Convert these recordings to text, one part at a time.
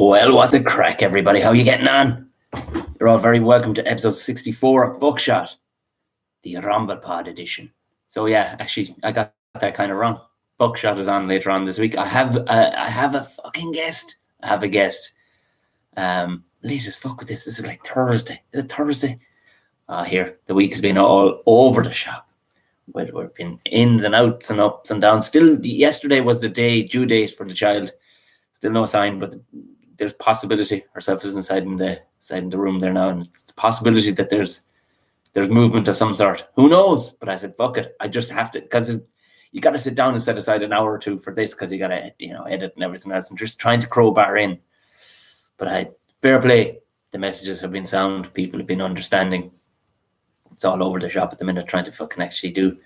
Well, what's the crack, everybody? How you getting on? You're all very welcome to episode 64 of Buckshot, the Ramble Pod edition. So yeah, actually, I got that kind of wrong. Buckshot is on later on this week. I have a fucking guest. I have a guest. Late as fuck with this. This is like Thursday. Is it Thursday? Here, the week has been all over the shop. We've been ins and outs and ups and downs. Still, yesterday was the due date for the child. Still no sign, but there's possibility. Herself is inside in the room there now, and it's a possibility that there's movement of some sort. Who knows? But I said, fuck it. I just have to, because you got to sit down and set aside an hour or two for this, because you got to, edit and everything else, and just trying to crowbar in. But fair play. The messages have been sound. People have been understanding. It's all over the shop at the minute, trying to fucking actually do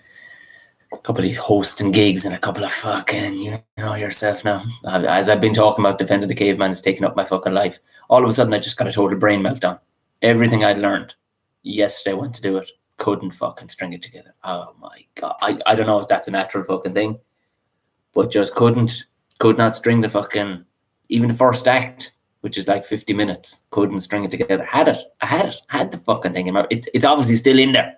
a couple of these hosting gigs and a couple of fucking, yourself now. As I've been talking about, Defending the Caveman is taking up my fucking life. All of a sudden, I just got a total brain meltdown. Everything I'd learned yesterday, went to do it, couldn't fucking string it together. Oh my God. I don't know if that's a natural fucking thing, but just could not string the fucking, even the first act, which is like 50 minutes, couldn't string it together. I had the fucking thing. It's obviously still in there.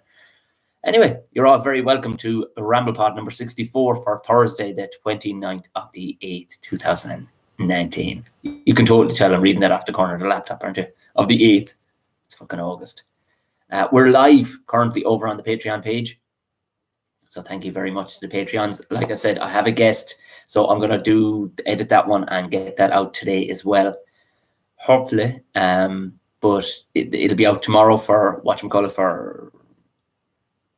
Anyway, you're all very welcome to Ramble Pod number 64 for Thursday, the 29th of the 8th, 2019. You can totally tell I'm reading that off the corner of the laptop, aren't you? Of the 8th. It's fucking August. We're live currently over on the Patreon page. So thank you very much to the Patreons. Like I said, I have a guest, so I'm going to edit that one and get that out today as well. Hopefully. But it'll be out tomorrow for for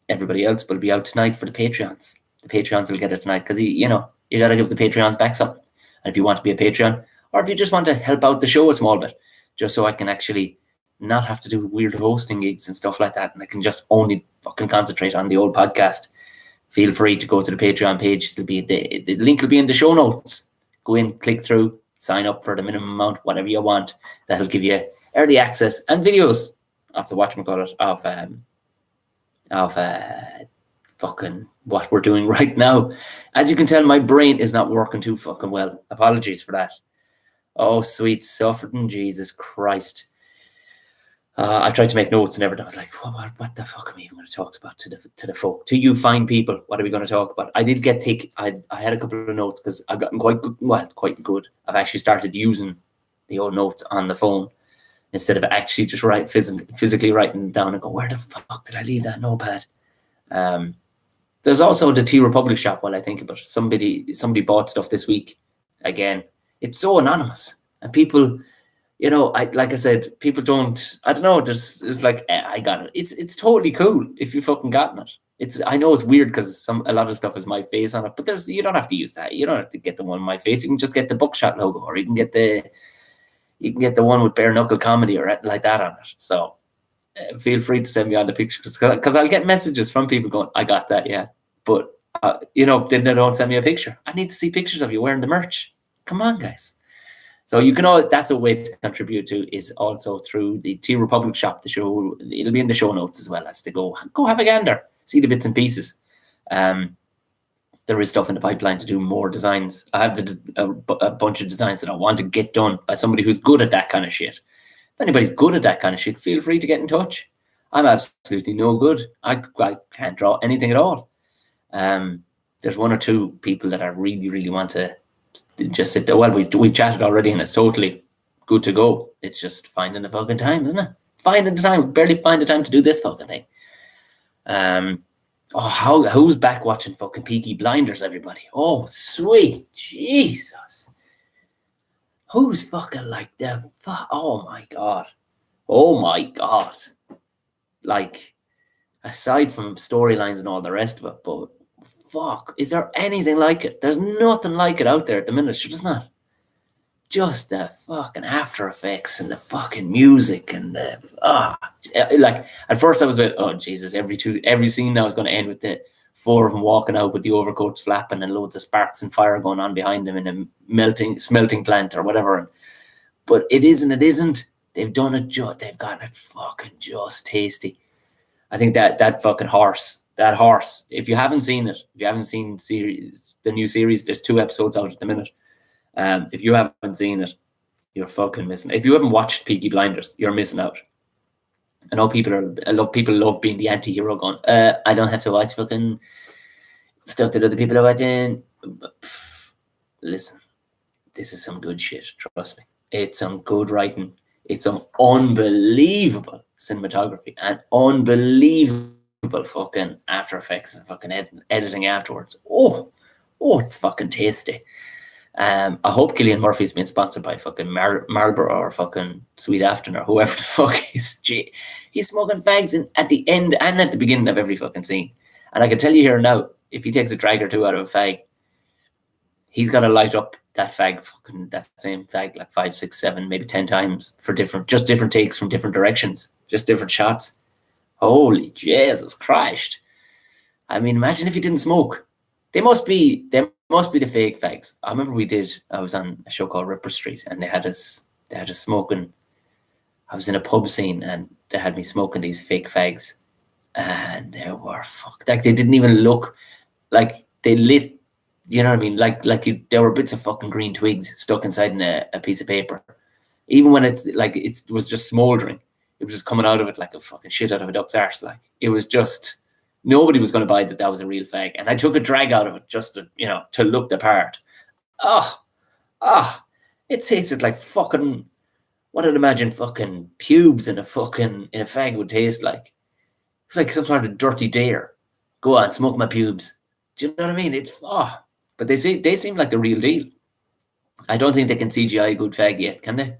everybody else, but it'll be out tonight for the Patreons. The Patreons will get it tonight, because you got to give the Patreons back something. And if you want to be a Patreon, or if you just want to help out the show a small bit, just so I can actually not have to do weird hosting gigs and stuff like that, and I can just only fucking concentrate on the old podcast, feel free to go to the Patreon page. It'll be the link will be in the show notes. Go in, click through, sign up for the minimum amount, whatever you want. That'll give you early access and videos of the of fucking what we're doing right now. As you can tell, my brain is not working too fucking well. Apologies for that. Oh, sweet suffering Jesus Christ. I tried to make notes and everything. I was like, what the fuck am I even going to talk about to the folk? To you fine people, what are we going to talk about? I did get I had a couple of notes, because I've gotten quite good. I've actually started using the old notes on the phone, instead of actually just physically writing down and go, where the fuck did I leave that notepad? There's also the Tea Republic shop, while I think about it. Somebody bought stuff this week. Again, it's so anonymous. And people, like I said, people don't, I don't know, there's like, I got it. It's totally cool if you fucking gotten it. I know it's weird, because a lot of stuff is my face on it, but you don't have to use that. You don't have to get the one with my face. You can just get the Buckshot logo, or you can get the one with bare knuckle comedy or like that on it. So feel free to send me on the pictures, because I'll get messages from people going, I got that, yeah. But, then they don't send me a picture. I need to see pictures of you wearing the merch. Come on, guys. So that's a way to contribute to, is also through the Tea Republic shop. The show, it'll be in the show notes as well, as to go have a gander, see the bits and pieces. There is stuff in the pipeline to do more designs. I have a bunch of designs that I want to get done by somebody who's good at that kind of shit. If anybody's good at that kind of shit, feel free to get in touch. I'm absolutely no good. I can't draw anything at all. There's one or two people that I really, really want to just sit there. Well, we've chatted already, and it's totally good to go. It's just finding the fucking time, isn't it? Finding the time. Barely find the time to do this fucking thing. Who's back watching fucking Peaky Blinders, everybody? Oh, sweet Jesus. Who's fucking like the fuck? Oh my God. Like, aside from storylines and all the rest of it, but fuck, is there anything like it? There's nothing like it out there at the minute, sure, there's not. Just the fucking after effects and the fucking music and like, at first I was like, oh Jesus, every scene now is going to end with the four of them walking out with the overcoats flapping and loads of sparks and fire going on behind them in a smelting plant or whatever. But it isn't. They've done it. They've gotten it fucking just tasty. I think that fucking horse. If you haven't seen it, if you haven't seen the new series, there's 2 episodes out at the minute. If you haven't seen it, You're fucking missing. If you haven't watched Peaky Blinders, you're missing out. I know people love being the anti-hero going, I don't have to watch fucking stuff that other people are watching. Listen, this is some good shit, trust me. It's some good writing. It's some unbelievable cinematography and unbelievable fucking After Effects and fucking editing afterwards. Oh, it's fucking tasty. I hope Cillian Murphy's been sponsored by fucking Marlboro or fucking Sweet Afton or whoever the fuck he's smoking fags at the end and at the beginning of every fucking scene. And I can tell you here now, if he takes a drag or two out of a fag, he's got to light up that same fag like 5, 6, 7, maybe 10 times for different takes from different directions, just different shots. Holy Jesus Christ. I mean, imagine if he didn't smoke. They must be the fake fags. I remember I was on a show called Ripper Street and they had us smoking. I was in a pub scene and they had me smoking these fake fags and they were like they didn't even look like they lit, you know what I mean? There were bits of fucking green twigs stuck inside a piece of paper. Even when it was just smouldering, it was just coming out of it like a fucking shit out of a duck's arse. Like it was just, nobody was going to buy that was a real fag. And I took a drag out of it just to look the part. It tasted like fucking, what I'd imagine fucking pubes in a fag would taste like. It was like some sort of dirty dare. Go on, smoke my pubes. Do you know what I mean? But they seem like the real deal. I don't think they can CGI a good fag yet, can they?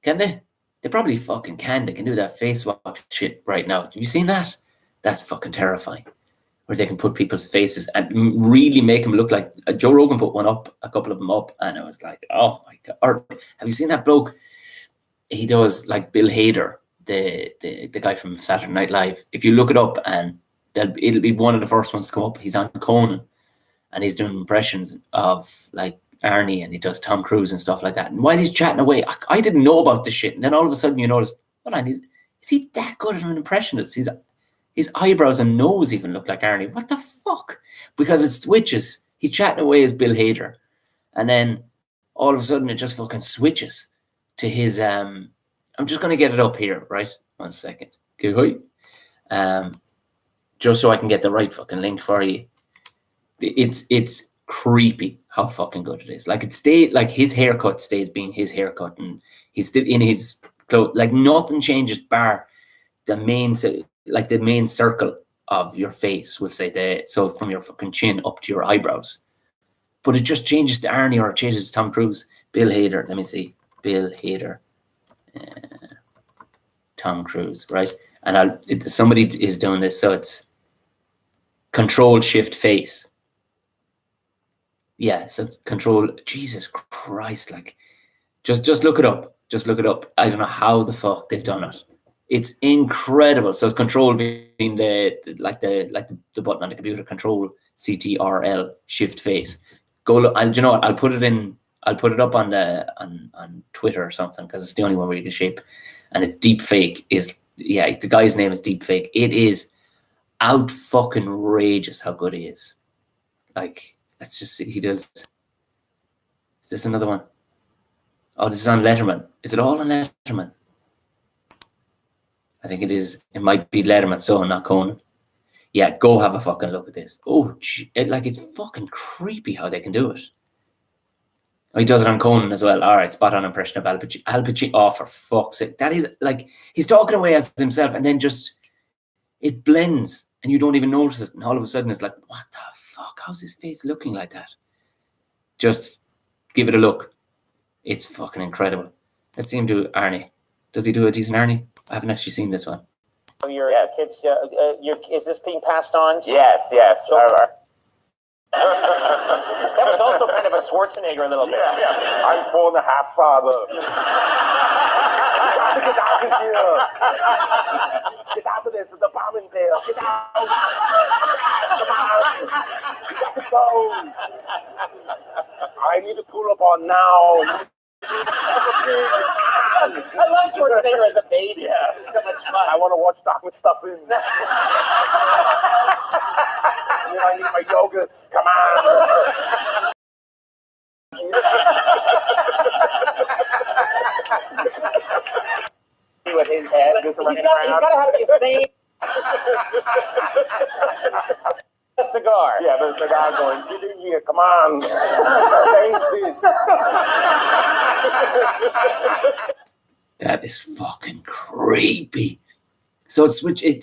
Can they? They probably fucking can. They can do that face swap shit right now. Have you seen that? That's fucking terrifying. Where they can put people's faces and really make them look like... Joe Rogan put one up, a couple of them up, and I was like, oh my God. Or have you seen that bloke? He does like Bill Hader, the guy from Saturday Night Live. If you look it up, and it'll be one of the first ones to come up. He's on Conan, and he's doing impressions of like Arnie, and he does Tom Cruise and stuff like that. And while he's chatting away, I didn't know about this shit. And then all of a sudden you notice, hold on, is he that good at an impressionist? His eyebrows and nose even look like Arnie. What the fuck? Because it switches. He's chatting away as Bill Hader. And then all of a sudden it just fucking switches to his... I'm just going to get it up here, right? 1 second. Okay. Just so I can get the right fucking link for you. It's creepy how fucking good it is. Like his haircut stays being his haircut, and he's still in his clothes. Like nothing changes bar the main circle of your face, we'll say, so from your fucking chin up to your eyebrows. But it just changes to Arnie or it changes to Tom Cruise. Bill Hader, let me see. Bill Hader. Tom Cruise, right? And somebody is doing this, so it's Control-Shift face. Yeah, so Control... Jesus Christ, like... Just look it up. Just look it up. I don't know how the fuck they've done it. It's incredible. So it's Control being the button on the computer. Control CTRL Shift face. Go look. Do you know what? I'll put it up on Twitter or something because it's the only one where you can shape. And it's Deepfake. The guy's name is Deepfake. It is out fucking rageous how good he is. Like, let's just see. He does. Is this another one? Oh, this is on Letterman. Is it all on Letterman? I think it is. It might be Letterman, so not Conan. Yeah, go have a fucking look at this. Oh, it's fucking creepy how they can do it. Oh, he does it on Conan as well. All right, spot on impression of Al Pacino. Oh, for fuck's sake. That is, like, he's talking away as himself, and then just, it blends, and you don't even notice it, and all of a sudden it's like, what the fuck? How's his face looking like that? Just give it a look. It's fucking incredible. Let's see him do Arnie. Does he do a decent Arnie? I haven't actually seen this one. Kids, is this being passed on? Yes. So, that was also kind of a Schwarzenegger a little bit. Yeah. I'm 4.5, father. Get out of here. Get out of this. The bomb in there. Get out. Come on. You got to go. I need to pull up on now. I love Schwarzenegger as a baby. Yeah. This is so much fun. I want to watch Doc with stuff in. I need my yogurts. Come on. With his head just running He's around. got to have the same a cigar. Yeah, there's a guy going, get in here, come on. Taste this. That is fucking creepy. So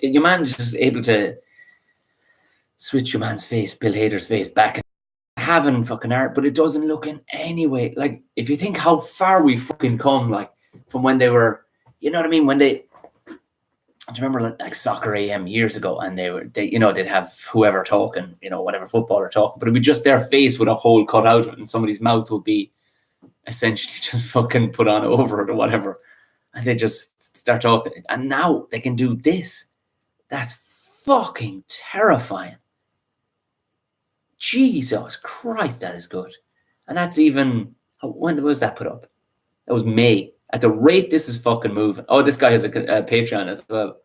your man is just able to switch your man's face, Bill Hader's face, back and having fucking art, but it doesn't look in any way. Like, if you think how far we fucking come, like, from when they were, you know what I mean? When they, do you remember like Soccer AM years ago, and they'd have whoever talking, whatever footballer talking, but it'd be just their face with a hole cut out of it, and somebody's mouth would be essentially just fucking put on over it or whatever. And they just start talking. And now they can do this. That's fucking terrifying. Jesus Christ, that is good. And that's even, when was that put up? That was May. At the rate this is fucking moving. Oh, this guy has a Patreon as well.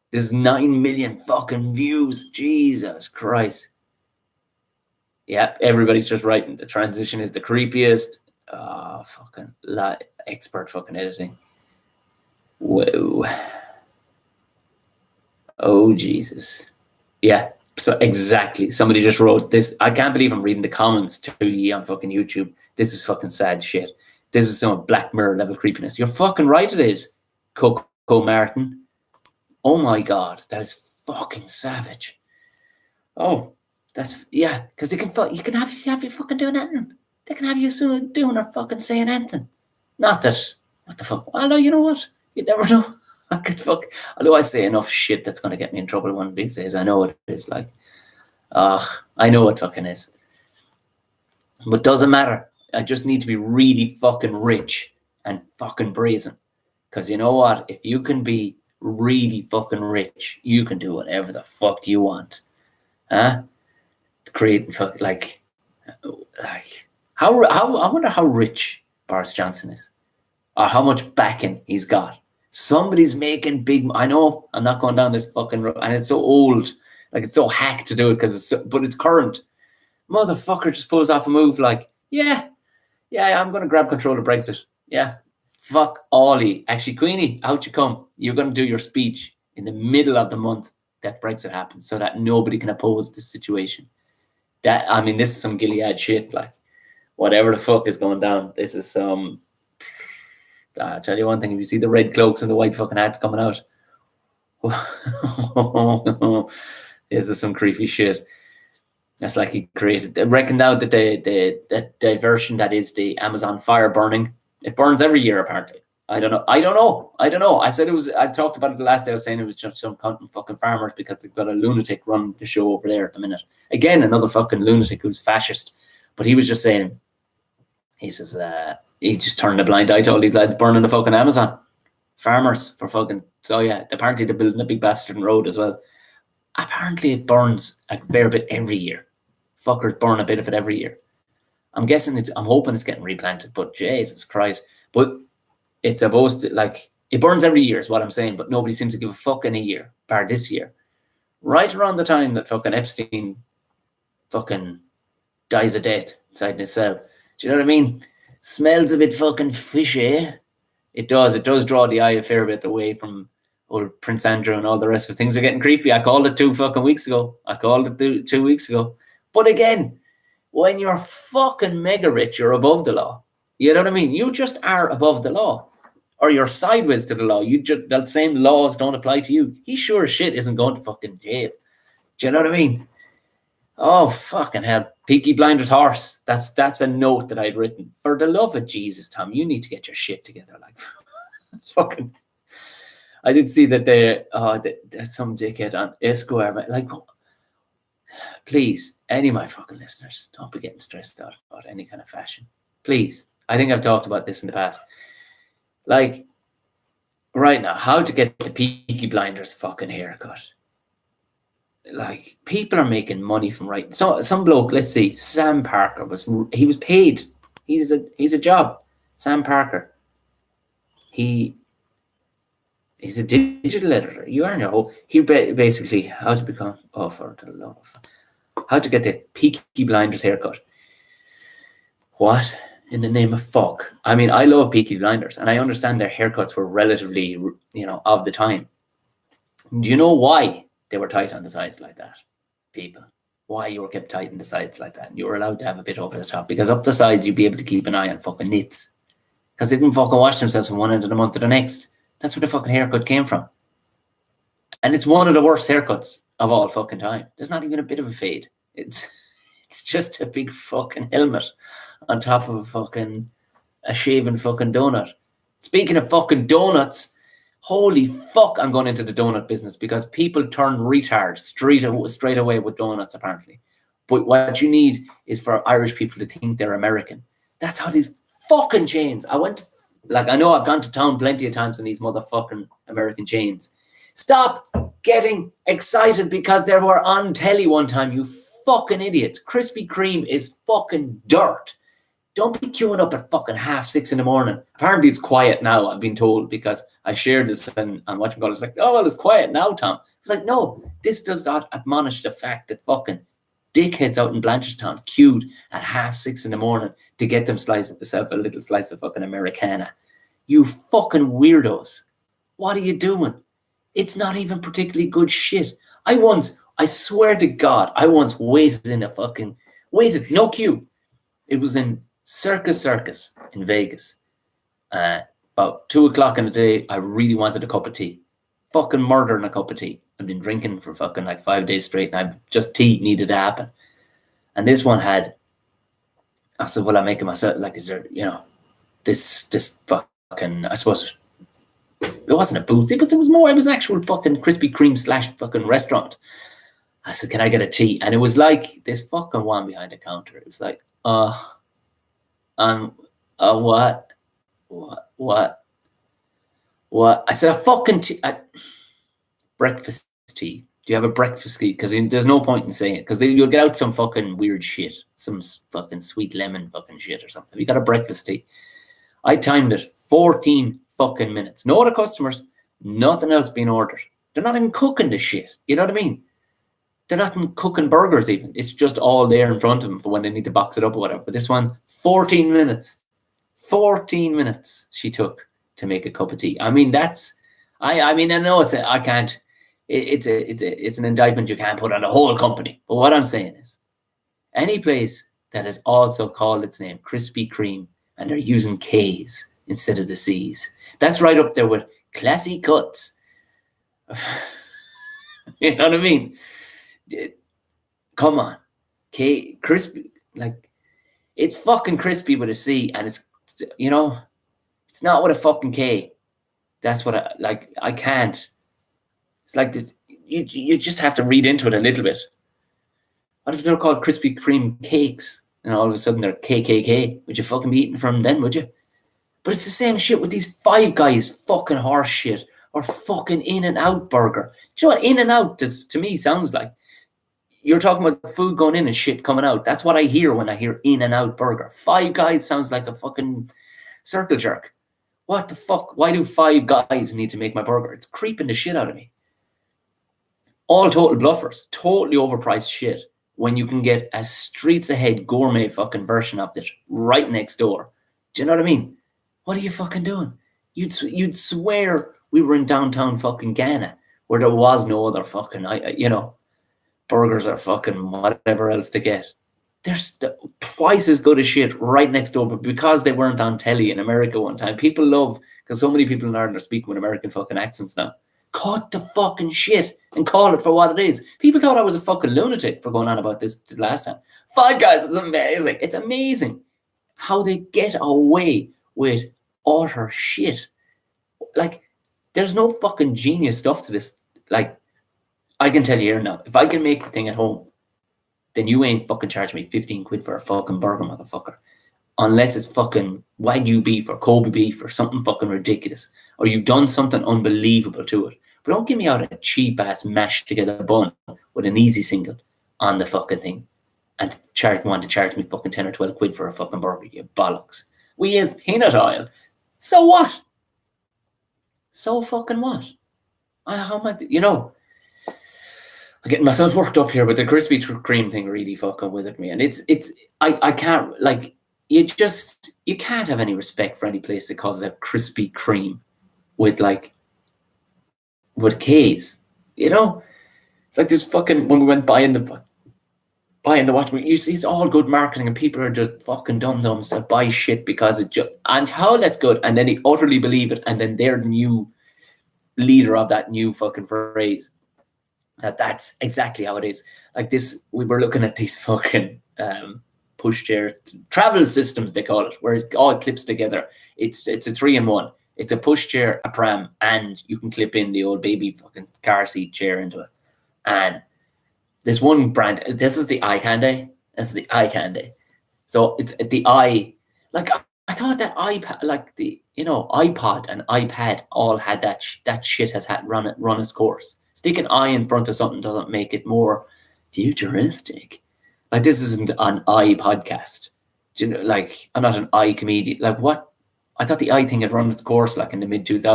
There's 9 million fucking views. Jesus Christ. Yeah, everybody's just writing the transition is the creepiest. Fucking expert fucking editing. Whoa. Oh, Jesus. Yeah, so exactly. Somebody just wrote this. I can't believe I'm reading the comments to ye on fucking YouTube. This is fucking sad shit. This is some Black Mirror level creepiness. You're fucking right, it is. Coco Martin. Oh my God, that is fucking savage. Oh, that's, yeah, because you can have you fucking doing anything. They can have you soon doing or fucking saying anything. Not that, what the fuck? Although, you know what? You never know. Although I say enough shit that's going to get me in trouble one of these days. I know what it is like. I know what fucking is. But doesn't matter. I just need to be really fucking rich and fucking brazen. Because you know what? If you can be really fucking rich, you can do whatever the fuck you want. Huh? Creating fuck like how I wonder how rich Boris Johnson is. Or how much backing he's got. Somebody's making big. I know I'm not going down this fucking road, and it's so old, like it's so hacked to do it but it's current. Motherfucker just pulls off a move like, yeah, I'm going to grab control of Brexit. Yeah, fuck Ollie. Actually, Queenie, out you come. You're going to do your speech in the middle of the month that Brexit happens, so that nobody can oppose this situation. This is some Gilead shit. Like, whatever the fuck is going down, this is some. I'll tell you one thing, if you see the red cloaks and the white fucking hats coming out, this is some creepy shit. That's like he created. I reckon now that the diversion that is the Amazon fire burning, it burns every year apparently. I don't know. I said I talked about it the last day. I was saying it was just some fucking farmers because they've got a lunatic running the show over there at the minute. Again, another fucking lunatic who's fascist. But he was just saying, he says, he's just turning a blind eye to all these lads burning the fucking Amazon. Farmers for fucking. So yeah, apparently they're building a big bastard road as well. Apparently it burns a fair bit every year. Fuckers burn a bit of it every year. I'm hoping it's getting replanted, but Jesus Christ. But it's supposed to, like, it burns every year is what I'm saying, but nobody seems to give a fuck in a year, bar this year. Right around the time that fucking Epstein fucking dies a death inside his cell. Do you know what I mean? Smells a bit fucking fishy. It does draw the eye a fair bit away from old Prince Andrew and all the rest of things are getting creepy. I called it 2 fucking weeks ago. Two weeks ago. But again, when you're fucking mega rich, you're above the law. You know what I mean? You just are above the law. Or you're sideways to the law. The same laws don't apply to you. He sure as shit isn't going to fucking jail. Do you know what I mean? Oh, fucking hell. Peaky Blinders horse. That's a note that I'd written. For the love of Jesus, Tom, you need to get your shit together. Like, fucking. I did see that there's some dickhead on Esquire. Like, please, any of my fucking listeners, don't be getting stressed out about any kind of fashion. Please. I think I've talked about this in the past. Like, right now, how to get the Peaky Blinders fucking haircut. Like, people are making money from writing. So some bloke, let's see, Sam Parker was paid. He's a job. Sam Parker. He's a digital editor. You are no. He basically how to become for the love. How to get the Peaky Blinders haircut. What? in the name of fuck. I mean, I love Peaky Blinders, and I understand their haircuts were relatively, of the time. Do you know why they were tight on the sides like that, people? Why you were kept tight on the sides like that? You were allowed to have a bit over the top, because up the sides you'd be able to keep an eye on fucking nits, because they didn't fucking wash themselves from one end of the month to the next. That's where the fucking haircut came from. And it's one of the worst haircuts of all fucking time. There's not even a bit of a fade. It's just a big fucking helmet on top of a shaven fucking donut. Speaking of fucking donuts, holy fuck, I'm going into the donut business, because people turn retard straight away with donuts, apparently. But what you need is for Irish people to think they're American. That's how these fucking chains. I know I've gone to town plenty of times in these motherfucking American chains. Stop getting excited because they were on telly one time, you fucking idiots. Krispy Kreme is fucking dirt. Don't be queuing up at fucking 6:30 in the morning. Apparently it's quiet now, I've been told, because I shared this on whatchamacallit. It's like, oh, well, it's quiet now, Tom. It's like, no, this does not admonish the fact that fucking dickheads out in Blanchardstown queued at 6:30 in the morning to get themselves a little slice of fucking Americana. You fucking weirdos. What are you doing? It's not even particularly good shit. I swear to God, I once waited, no queue. It was in Circus in Vegas. About 2:00 in the day, I really wanted a cup of tea. Fucking murdering a cup of tea. I've been drinking for fucking like 5 days straight, and tea needed to happen. And this one I said, well, I'm making myself, like, is there, this fucking, I suppose, it wasn't a bootsy, but it was an actual fucking Krispy Kreme / fucking restaurant. I said, can I get a tea? And it was like this fucking one behind the counter. It was like, what? I said, a fucking tea, breakfast tea. Do you have a breakfast tea? Because there's no point in saying it, because you'll get out some fucking weird shit, some fucking sweet lemon fucking shit or something. Have you got a breakfast tea? I timed it 14 fucking minutes. No other customers, nothing else being ordered. They're not even cooking the shit. You know what I mean? They're not even cooking burgers even. It's just all there in front of them for when they need to box it up or whatever. But this one, 14 minutes. 14 minutes she took to make a cup of tea. I mean, I know it's an indictment you can't put on the whole company. But what I'm saying is, any place that has also called its name Krispy Kreme and they're using K's instead of the C's, that's right up there with classy cuts. You know what I mean? Come on. Crispy, like, it's fucking crispy with a C, and it's not with a fucking K. That's what I can't. It's like this, you just have to read into it a little bit. What if they're called Krispy Kreme cakes and all of a sudden they're KKK? Would you fucking be eating from them, would you? But it's the same shit with these Five Guys fucking horse shit or fucking In-N-Out burger. Do you know what In-N-Out to me sounds like? You're talking about food going in and shit coming out. That's what I hear when I hear In-N-Out burger. Five Guys sounds like a fucking circle jerk. What the fuck? Why do Five Guys need to make my burger? It's creeping the shit out of me. All total bluffers. Totally overpriced shit. When you can get a streets ahead gourmet fucking version of it right next door. Do you know what I mean? What are you fucking doing? You'd swear we were in downtown fucking Ghana where there was no other fucking, burgers or fucking whatever else to get. There's twice as good as shit right next door, but because they weren't on telly in America one time, people love, because so many people in Ireland are speaking with American fucking accents now. Cut the fucking shit and call it for what it is. People thought I was a fucking lunatic for going on about this the last time. Five Guys is amazing. It's amazing how they get away with utter shit. Like, there's no fucking genius stuff to this. Like, I can tell you here now, if I can make the thing at home, then you ain't fucking charging me 15 quid for a fucking burger, motherfucker. Unless it's fucking Wagyu beef or Kobe beef or something fucking ridiculous. Or you've done something unbelievable to it. But don't give me out a cheap-ass mashed together bun with an easy single on the fucking thing and want to charge me fucking 10 or 12 quid for a fucking burger, you bollocks. We use peanut oil. So what? So fucking what? How am I... I'm getting myself worked up here, but the Krispy Kreme thing really fucking withered me. And I can't, like, you can't have any respect for any place that calls it a Krispy Kreme with K's. You know, it's like this fucking when we went buying the watch. You see, it's all good marketing, and people are just fucking dum-dums that buy shit because it just and how that's good, and then they utterly believe it, and then they're the new leader of that new fucking phrase. That's exactly how it is. Like this, we were looking at these fucking pushchair travel systems, they call it, where it all clips together. It's a 3-in-1. It's a pushchair, a pram, and you can clip in the old baby fucking car seat chair into it. And this one brand, this is the eye candy. This is the eye candy. So it's the eye. Like I thought that iPad, like the iPod and iPad, all had that shit has had run its course. Stick an eye in front of something doesn't make it more futuristic. Like this isn't an eye podcast. Do you know, like I'm not an eye comedian. Like what? I thought the eye thing had run its course like in the mid to late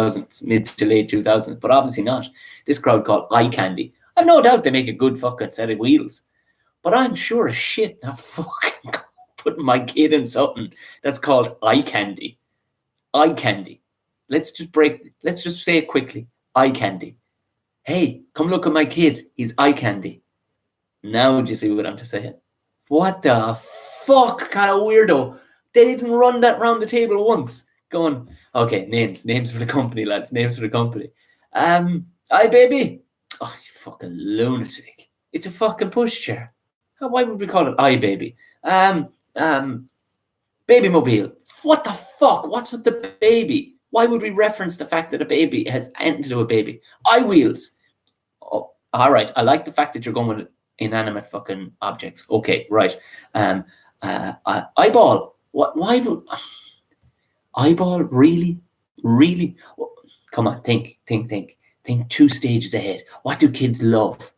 2000s, but obviously not. This crowd called eye candy. I've no doubt they make a good fucking set of wheels, but I'm sure as shit not fucking putting my kid in something that's called eye candy. Eye candy. Let's just say it quickly. Eye candy. Hey, come look at my kid. He's eye candy. Now do you see what I'm saying? What the fuck kind of weirdo? They didn't run that round the table once. Going, okay, names for the company, lads. Names for the company. Eye baby. Oh, you fucking lunatic. It's a fucking pushchair. Why would we call it eye baby? Baby mobile. What the fuck? What's with the baby? Why would we reference the fact that a baby has anything to do with baby? Eye wheels. Oh, all right. I like the fact that you're going with inanimate fucking objects. Okay, right. Eyeball. What? Why would eyeball really? Really? Come on, think. Think 2 stages ahead. What do kids love?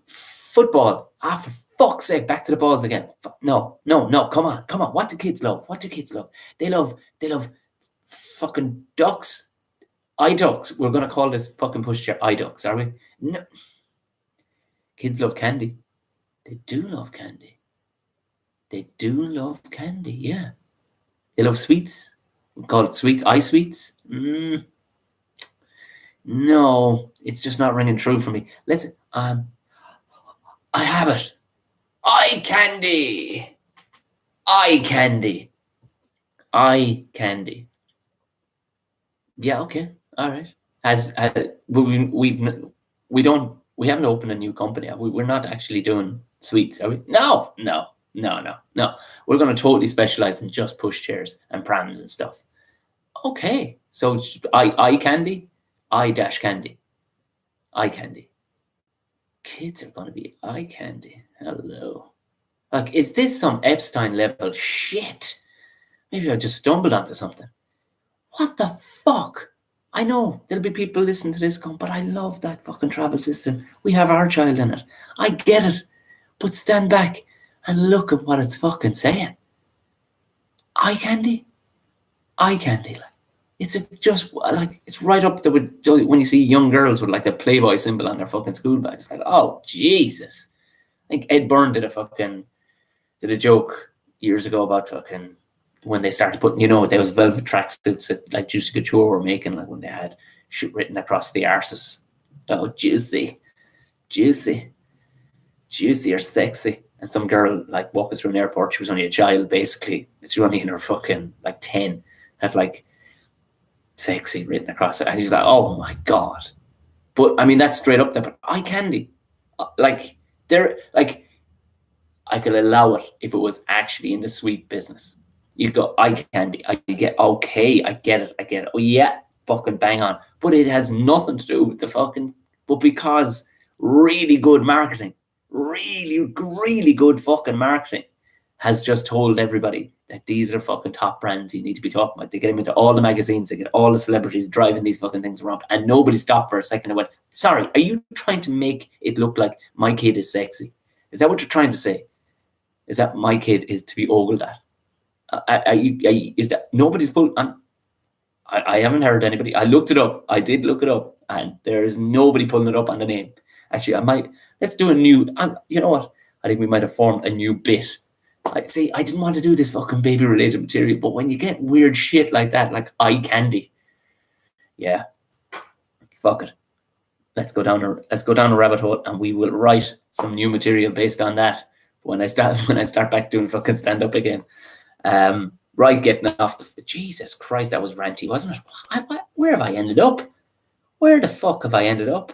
Football. For fuck's sake, back to the balls again. No. Come on. What do kids love? They love fucking ducks. Eye ducks. We're gonna call this fucking pushchair eye ducks, are we? No. Kids love candy. They do love candy. Yeah. They love sweets. We call it sweets. Eye sweets. No, it's just not ringing true for me. Let's. I have it. Eye candy. Yeah. Okay. All right. We haven't opened a new company. We're not actually doing sweets, are we? No. We're going to totally specialize in just pushchairs and prams and stuff. Okay. So eye candy, eye dash candy, eye candy. Kids are going to be eye candy. Hello. Like, is this some Epstein level shit? Maybe I just stumbled onto something. What the fuck? I know there'll be people listening to this going, but I love that fucking travel system. We have our child in it. I get it. But stand back and look at what it's fucking saying. Eye candy? Like, it's right up there with when you see young girls with like the Playboy symbol on their fucking school bags. It's like, oh, Jesus. I think Ed Byrne did a joke years ago about fucking when they started putting, those velvet tracksuits that like Juicy Couture were making, like when they had shit written across the arses. Oh, juicy or sexy. And some girl like walking through an airport, she was only a child basically. She was only in her fucking like 10, had like sexy written across it. And she's like, oh my God. But I mean, that's straight up there. But eye candy, like I could allow it if it was actually in the sweet business. You go eye candy. I get it. Oh yeah, fucking bang on. But it has nothing to do with the fucking. But because really good marketing, really good fucking marketing, has just told everybody that these are fucking top brands you need to be talking about. They get them into all the magazines. They get all the celebrities driving these fucking things around, and nobody stopped for a second and went, "Sorry, are you trying to make it look like my kid is sexy? Is that what you're trying to say? Is that my kid is to be ogled at? Is that nobody's pulled? I haven't heard anybody. I looked it up. I did look it up, and there is nobody pulling it up on the name. Actually, let's do a new. You know what? I think we might have formed a new bit I didn't want to do this fucking baby-related material, but when you get weird shit like that, like eye candy, yeah, fuck it. Let's go down a rabbit hole, and we will write some new material based on that. When I start back doing fucking stand up again, right, getting off the Jesus Christ, that was ranty, wasn't it? Where have I ended up? Where the fuck have I ended up?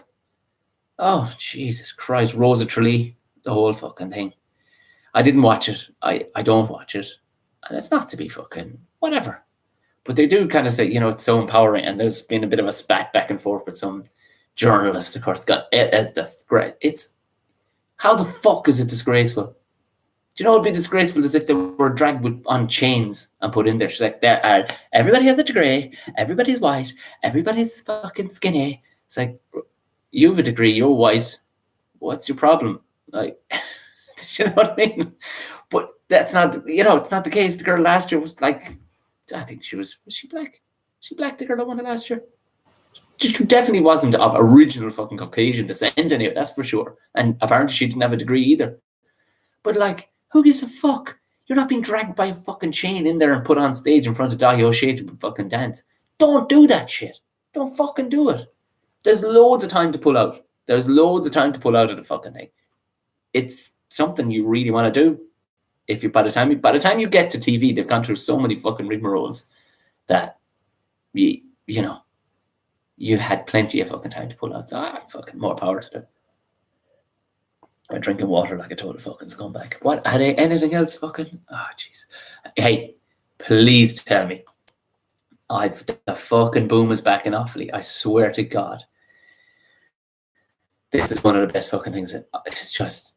Oh Jesus Christ, Rosa Tralee, the whole fucking thing. I didn't watch it. I don't watch it, and it's not to be fucking whatever. But they do kind of say, it's so empowering, and there's been a bit of a spat back and forth with some journalist, of course. That's great. It's how the fuck is it disgraceful? Do you know what would be disgraceful is if they were dragged on chains and put in there. She's like, everybody has a degree, everybody's white, everybody's fucking skinny. It's like, you have a degree, you're white. What's your problem? Like, you know what I mean? But that's not, it's not the case. The girl last year was like, I think was she black? She black, the girl that won it last year? She definitely wasn't of original fucking Caucasian descent anyway, that's for sure. And apparently she didn't have a degree either. But like, who gives a fuck? You're not being dragged by a fucking chain in there and put on stage in front of Dahi O'Shea to fucking dance. Don't do that shit. Don't fucking do it. There's loads of time to pull out. There's loads of time to pull out of the fucking thing. It's something you really want to do. If you by the time you get to TV, they've gone through so many fucking rigmaroles that you had plenty of fucking time to pull out. So fucking more power to them. I'm drinking water like a total fucking scumbag. What? Had anything else fucking? Oh, jeez. Hey, please tell me. The fucking boom is back in Offaly. I swear to God. This is one of the best fucking things. It's just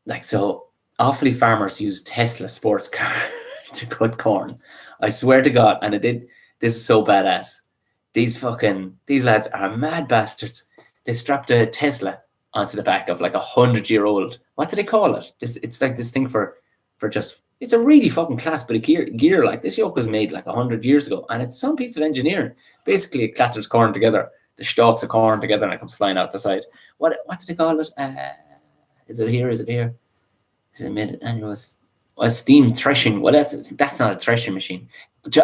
like, so Offaly farmers use Tesla sports car to cut corn. I swear to God. And this is so badass. These lads are mad bastards. They strapped a Tesla onto the back of like 100-year-old. What do they call it? It's like this thing for just. It's a really fucking class bit of gear. Like this yoke was made like 100 years ago, and it's some piece of engineering. Basically, it clatters corn together, the stalks of corn together, and it comes flying out the side. What do they call it? Is it here? Is it mid annual? A steam threshing. Well, that's not a threshing machine.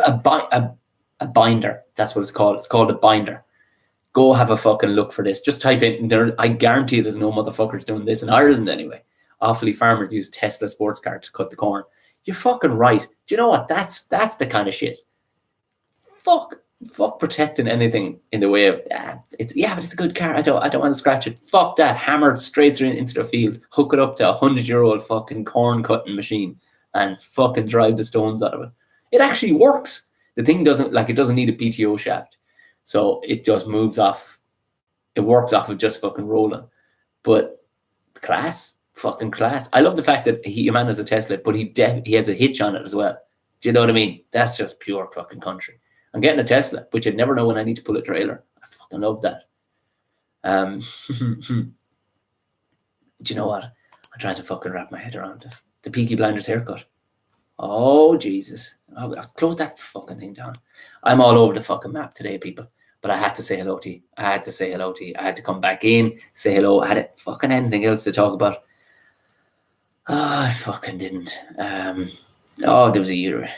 A binder. That's what it's called. It's called a binder. Go have a fucking look for this. Just type in there. I guarantee there's no motherfuckers doing this in Ireland anyway. Offaly farmers use Tesla sports car to cut the corn. You're fucking right. Do you know what? That's the kind of shit. Fuck protecting anything in the way of but it's a good car. I don't want to scratch it. Fuck that. Hammer straight through into the field. Hook it up to 100-year-old fucking corn cutting machine and fucking drive the stones out of it. It actually works. The thing doesn't need a PTO shaft. So it just moves off. It works off of just fucking rolling. But class. Fucking class. I love the fact that your man has a Tesla, but he has a hitch on it as well. Do you know what I mean? That's just pure fucking country. I'm getting a Tesla, but you'd never know when I need to pull a trailer. I fucking love that. Do you know what? I'm trying to fucking wrap my head around the Peaky Blinders haircut. Oh, Jesus. I'll close that fucking thing down. I'm all over the fucking map today, people. But I had to say hello to you. I had to come back in, say hello. I had fucking anything else to talk about. I fucking didn't. There was a year.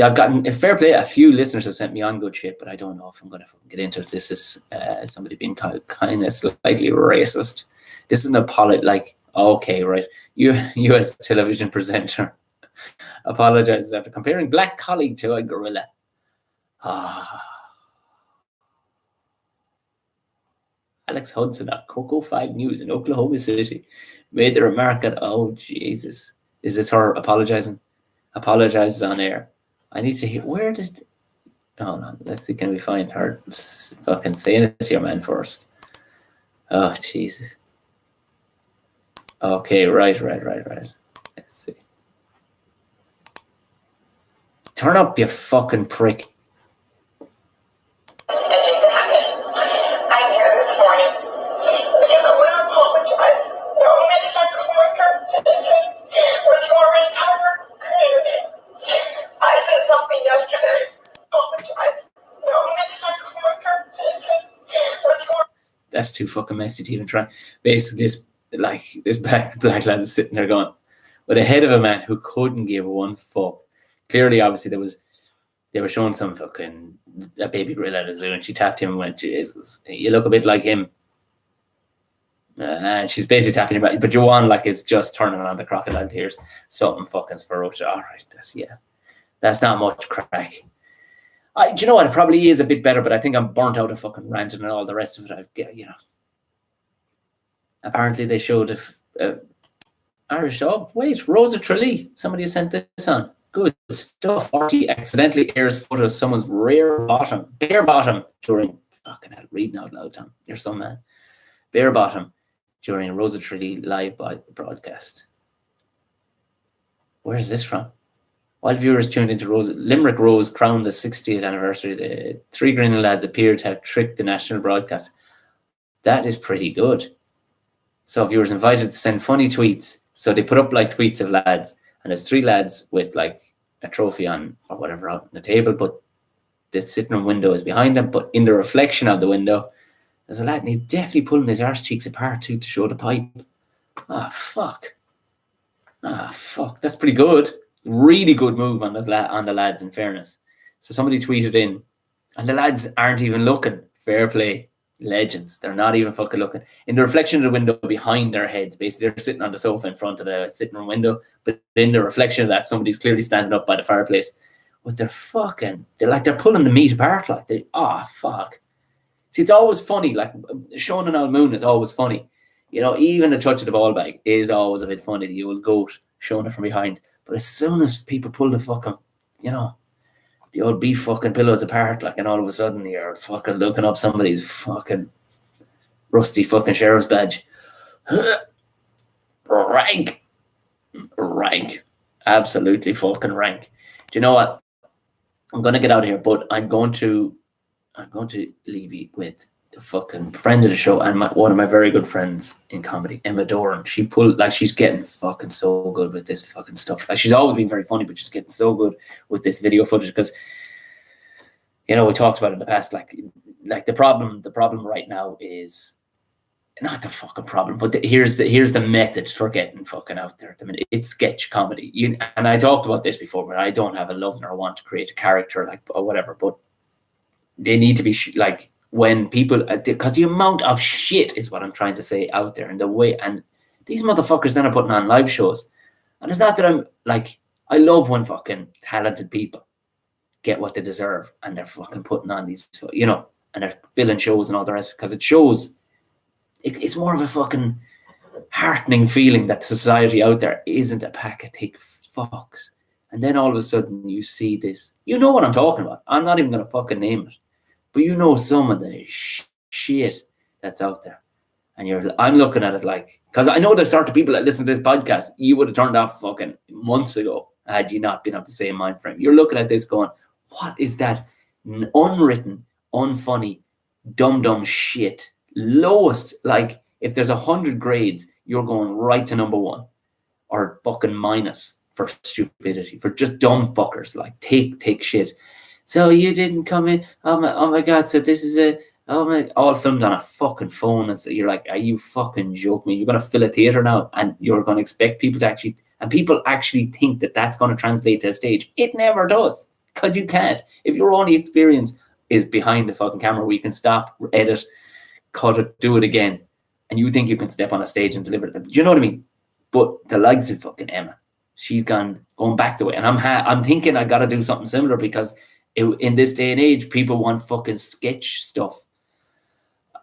I've gotten a fair play. A few listeners have sent me on good shit, but I don't know if I'm going to fucking get into it. This is somebody being kind of slightly racist. This is an apology. Like, okay, right. U.S. television presenter apologizes after comparing black colleague to a gorilla. Alex Hudson of Coco 5 News in Oklahoma City made the remark that, oh, Jesus. Is this her apologizing? Apologizes on air. I need to hear, hold on, let's see, can we find her fucking saying it to your man first? Oh, Jesus. Okay, right. Let's see. Turn up, you fucking prick. That's too fucking messy to even try. Basically, this black lad is sitting there going, with a head of a man who couldn't give one fuck. Clearly, obviously, they were showing some fucking a baby gorilla at a zoo, and she tapped him and went, "Jesus, you look a bit like him." And she's basically tapping him back, but Joanne like is just turning on the crocodile tears. Something fucking ferocious. All right, that's not much crack. Do you know what? It probably is a bit better, but I think I'm burnt out of fucking ranting and all the rest of it. Apparently they showed Irish dog. Wait, Rosa Tralee. Somebody sent this on. Good stuff. RT accidentally airs photo of someone's bare bottom during fucking hell, reading out loud, Tom. You're so man. Bare bottom during a Rosa Tralee live broadcast. Where is this from? While viewers tuned into Limerick Rose crowned the 60th anniversary, the three grinning lads appeared to have tricked the national broadcast. That is pretty good. So viewers invited to send funny tweets. So they put up like tweets of lads, and there's three lads with like a trophy on or whatever out on the table, but the sitting room window is behind them. But in the reflection of the window, there's a lad, and he's definitely pulling his arse cheeks apart too to show the pipe. Fuck. That's pretty good. Really good move on the lads, in fairness. So somebody tweeted in, and the lads aren't even looking. Fair play. Legends. They're not even fucking looking. In the reflection of the window behind their heads, basically, they're sitting on the sofa in front of the sitting room window, but in the reflection of that, somebody's clearly standing up by the fireplace. But they're pulling the meat apart. Fuck. See, it's always funny. Like, Sean and Al Moon is always funny. Even the touch of the ball bag is always a bit funny. The old goat showing it from behind. But as soon as people pull the fucking, the old beef fucking pillows apart, like, and all of a sudden you're fucking looking up somebody's fucking rusty fucking sheriff's badge. Rank. Absolutely fucking rank. Do you know what? I'm going to get out of here, but I'm going to leave you with the fucking friend of the show and one of my very good friends in comedy, Emma Doran. She's getting fucking so good with this fucking stuff. Like, she's always been very funny, but she's getting so good with this video footage because, we talked about it in the past. Like the problem right now is not the fucking problem, but here's the method for getting fucking out there. I mean, it's sketch comedy. And I talked about this before, but I don't have a love nor want to create a character or whatever. But they need to be when people, because the amount of shit is what I'm trying to say out there, and the way, and these motherfuckers then are putting on live shows. And it's not that I'm like, I love when fucking talented people get what they deserve and they're fucking putting on these, and they're filling shows and all the rest, because it shows, it's more of a fucking heartening feeling that the society out there isn't a pack of thick fucks. And then all of a sudden you see this, you know what I'm talking about. I'm not even going to fucking name it. But some of the shit that's out there. And I'm looking at it like, because I know the sort of people that listen to this podcast, you would have turned off fucking months ago had you not been of the same mind frame. You're looking at this going, what is that unwritten, unfunny, dumb shit? Lowest, like, if there's 100 grades, you're going right to number 1 or fucking minus for stupidity, for just dumb fuckers. Like, take shit. So you didn't come in. Oh my God. So this is all filmed on a fucking phone. And so you're like, are you fucking joking me? You're going to fill a theater now and you're going to expect people to people actually think that that's going to translate to a stage. It never does, because you can't. If your only experience is behind the fucking camera where you can stop, edit, cut it, do it again, and you think you can step on a stage and deliver it. Do you know what I mean? But the likes of fucking Emma, she's going back the way. And I'm thinking I got to do something similar, because in this day and age, people want fucking sketch stuff.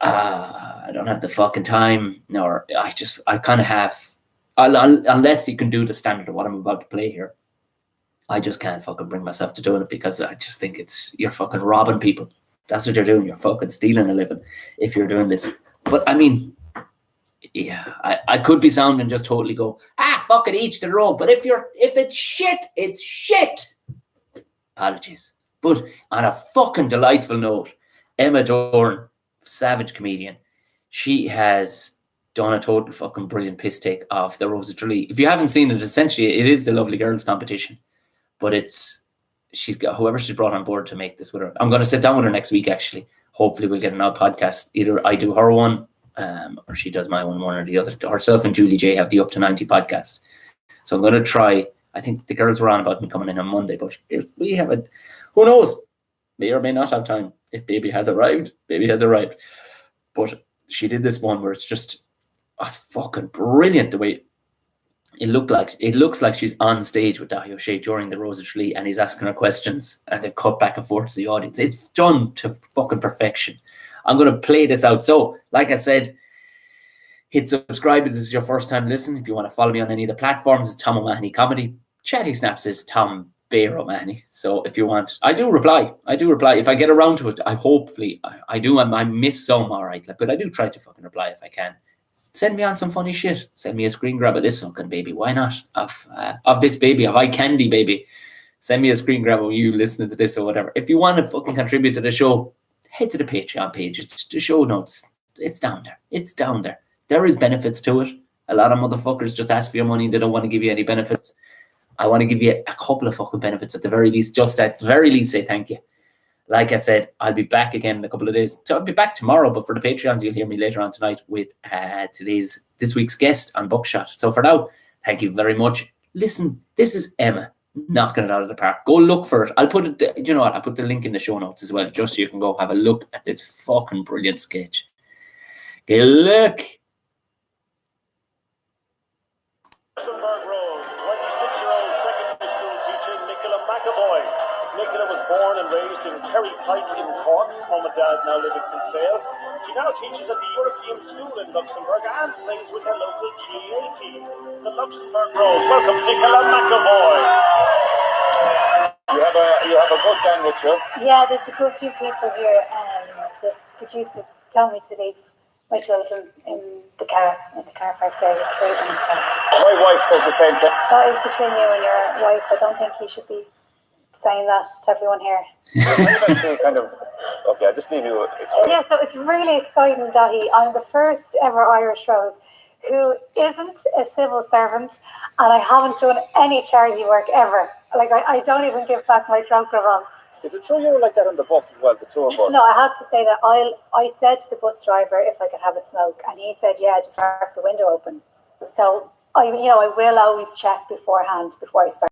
I don't have the fucking time, nor I kind of have, unless you can do the standard of what I'm about to play here. I just can't fucking bring myself to doing it, because I just think you're fucking robbing people. That's what you're doing. You're fucking stealing a living if you're doing this. But I mean, yeah, I could be sounding just totally go, fucking each their own. But if it's shit, it's shit. Apologies. But on a fucking delightful note, Emma Doran, savage comedian, she has done a total fucking brilliant piss take of the Rosa Tralee. If you haven't seen it, essentially it is the Lovely Girls competition, but she's got whoever she's brought on board to make this with her. I'm going to sit down with her next week, actually. Hopefully we'll get an odd podcast. Either I do her one, or she does my one or the other. Herself and Julie J have the Up to 90 podcast. So I'm going to try. I think the girls were on about me coming in on Monday, but if we have it, who knows? May or may not have time. If baby has arrived, baby has arrived. But she did this one where it's fucking brilliant the way it looks like she's on stage with Dahi O'Shea during the Rose of Tralee, and he's asking her questions, and they've cut back and forth to the audience. It's done to fucking perfection. I'm going to play this out. So, like I said, hit subscribe if this is your first time listening. If you want to follow me on any of the platforms, it's Tom O'Mahony Comedy. Chatty Snaps is Tom Bear O'Mahony. So if you want, I do reply. If I get around to it, I do. I miss some, all right. But I do try to fucking reply if I can. Send me on some funny shit. Send me a screen grab of this fucking baby. Why not? Of this baby, of eye candy baby. Send me a screen grab of you listening to this or whatever. If you want to fucking contribute to the show, head to the Patreon page. It's the show notes. It's down there. There is benefits to it. A lot of motherfuckers just ask for your money. They don't want to give you any benefits. I want to give you a couple of fucking benefits at the very least. Just at the very least, say thank you. Like I said, I'll be back again in a couple of days. So I'll be back tomorrow, but for the Patreons, you'll hear me later on tonight with this week's guest on Buckshot. So for now, thank you very much. Listen, this is Emma knocking it out of the park. Go look for it. I'll put it. You know what? I'll put the link in the show notes as well, just so you can go have a look at this fucking brilliant sketch. Good luck. Luxembourg Rose, 26-year-old secondary school teacher Nicola McAvoy. Nicola was born and raised in Kerry Pike in Cork. Mum and dad now live in Kinsale. She now teaches at the European School in Luxembourg and plays with her local GA team, the Luxembourg Rose. Welcome, Nicola McAvoy. You have a good gang with you. Yeah, there's a good few people here. The producers told me to leave my children in the car park there. There's three of them. So. My wife says the same thing. That is between you and your wife. I don't think you should be saying that to everyone here. Okay, I just need you. Yeah, so it's really exciting, Dahi. I'm the first ever Irish Rose who isn't a civil servant, and I haven't done any charity work ever. Like, I don't even give back my drunk allowance. Is it true you were like that on the bus as well, the tour bus? No, I have to say that I said to the bus driver if I could have a smoke, and he said, yeah, just park the window open. So, I will always check beforehand before I start.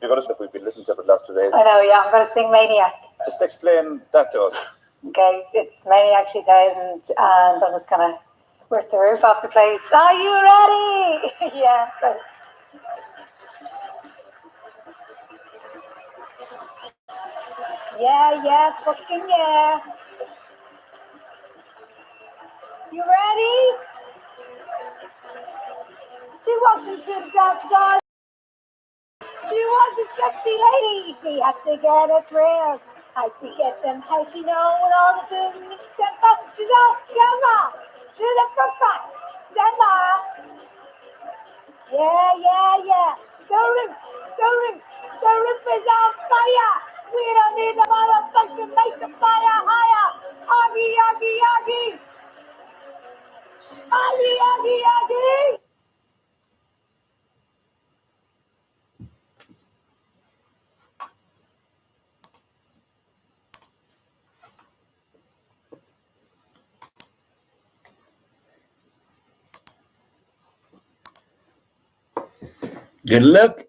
You're going to if we've been listening to it the last 2 days. I know, yeah, I'm going to sing Maniac. Just explain that to us. Okay, it's Maniac 2000, and I'm just going to rip the roof off the place. Are you ready? Yeah, so. Yeah, fucking yeah. You ready? She wasn't good, guys. She was a sexy lady. She had to get a thrill. How'd she get them? How'd she know when all the buildings step up? She's off camera. To the front. Gemma. Yeah. The roof is on fire. We don't need the motherfucking make the fire higher. Aggie. Aggie. Good luck.